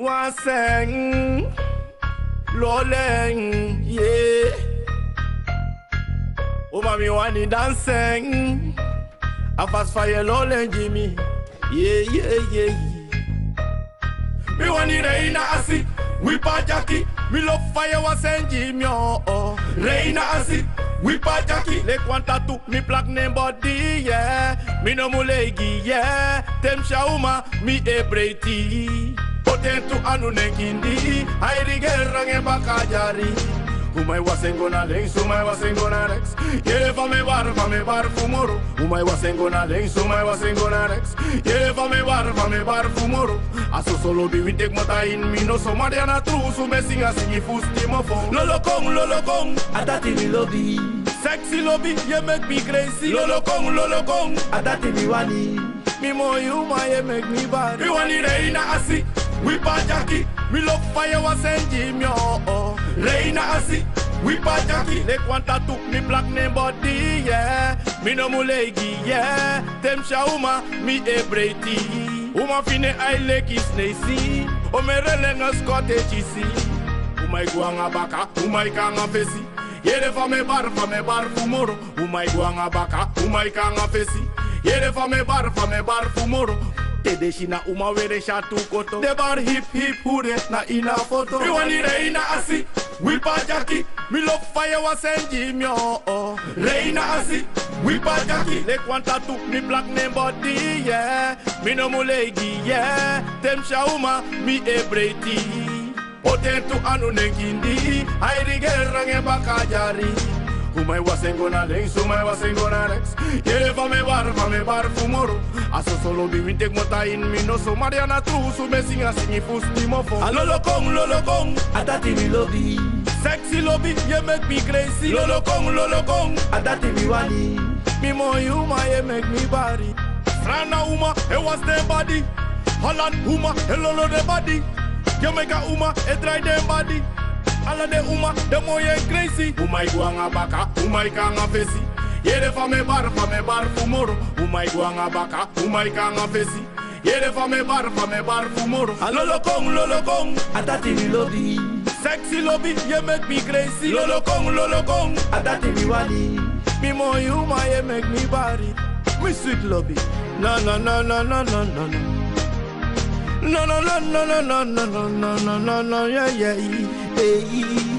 Waseng, loleng, yeah. Oh mami wani dancing, a fast fire loleng Jimmy, yeah yeah yeah. Me wani reina asi, we pa Jackie, me love fire waseng Jimmy oh. Reina asi, we pa Jackie, le kwanta tu me plak name body yeah. Me no mulegi yeah, tem shauma me e breiti. Potentu anu nekindi, hairi gerrange bakajari. Umai wasengona links, umai wasengona next. Yele fa me bar fumoro. Umai wasengona links, umai wasengona next. Yele fa me bar fumoro. Aso solo bi we take mota in mi no so mariana true. So me singa singi fusti mo fo. Lolo kong, adati mi lobby. Sexy lobby, you make me crazy. Lolo kong, adati mi wani. Mi mo you my make me bad. Mi wani reina asi. We pa Jackie, we love fire was Jimmy oh. Reina asi, we pa Jackie, le kwanta tu me black name body yeah. Me no mulegi yeah, tem shauma me e breiti. Uma fine I like is nacy, o me relenga scoty chisi. Umai guanga baka, umai kanga fesi. Yere fa me bar fumoro. Umai guanga baka, umai kanga fesi. Yere fa me bar fumoro. Tede shina uma were shatu koto. De bar hip hure na ina foto. Mi wani reina asi, we pa Jackie. Me love fire was Jimmy oh. Reina asi, we pa Jackie. Le kwanta tu me black name body yeah. Me no mulegi yeah, tem shauma me e breiti. Potentu anu nekindi, hairi gerrange bakajari. Umai wasengona links, umai wasengona next. Yele fa me bar fumoro. Aso solo bi we take mota in mi no so mariana true. So me singa singi fusti mo fo. Lolo kong, adati mi lobby. Sexy lobby, you make me crazy. Lolo kong, adati mi wani. Mi mo you my make me body. Frana uma, he was the body. Holland uma, he lolo the body. Jamaica uma, he try them body. Alla de uma, de moye crazy. Umai guanga baka, umai kanga fesi. Yere fa me bar fumoro. Umai guanga baka, umai kanga fesi. Yere fa me bar fumoro. Lolo kong, adati mi lobby. Sexy lobby, you make me crazy. Lolo kong, adati mi wani. Mi mo you my make me body. Me sweet lobby. No. No, yeah. Hey.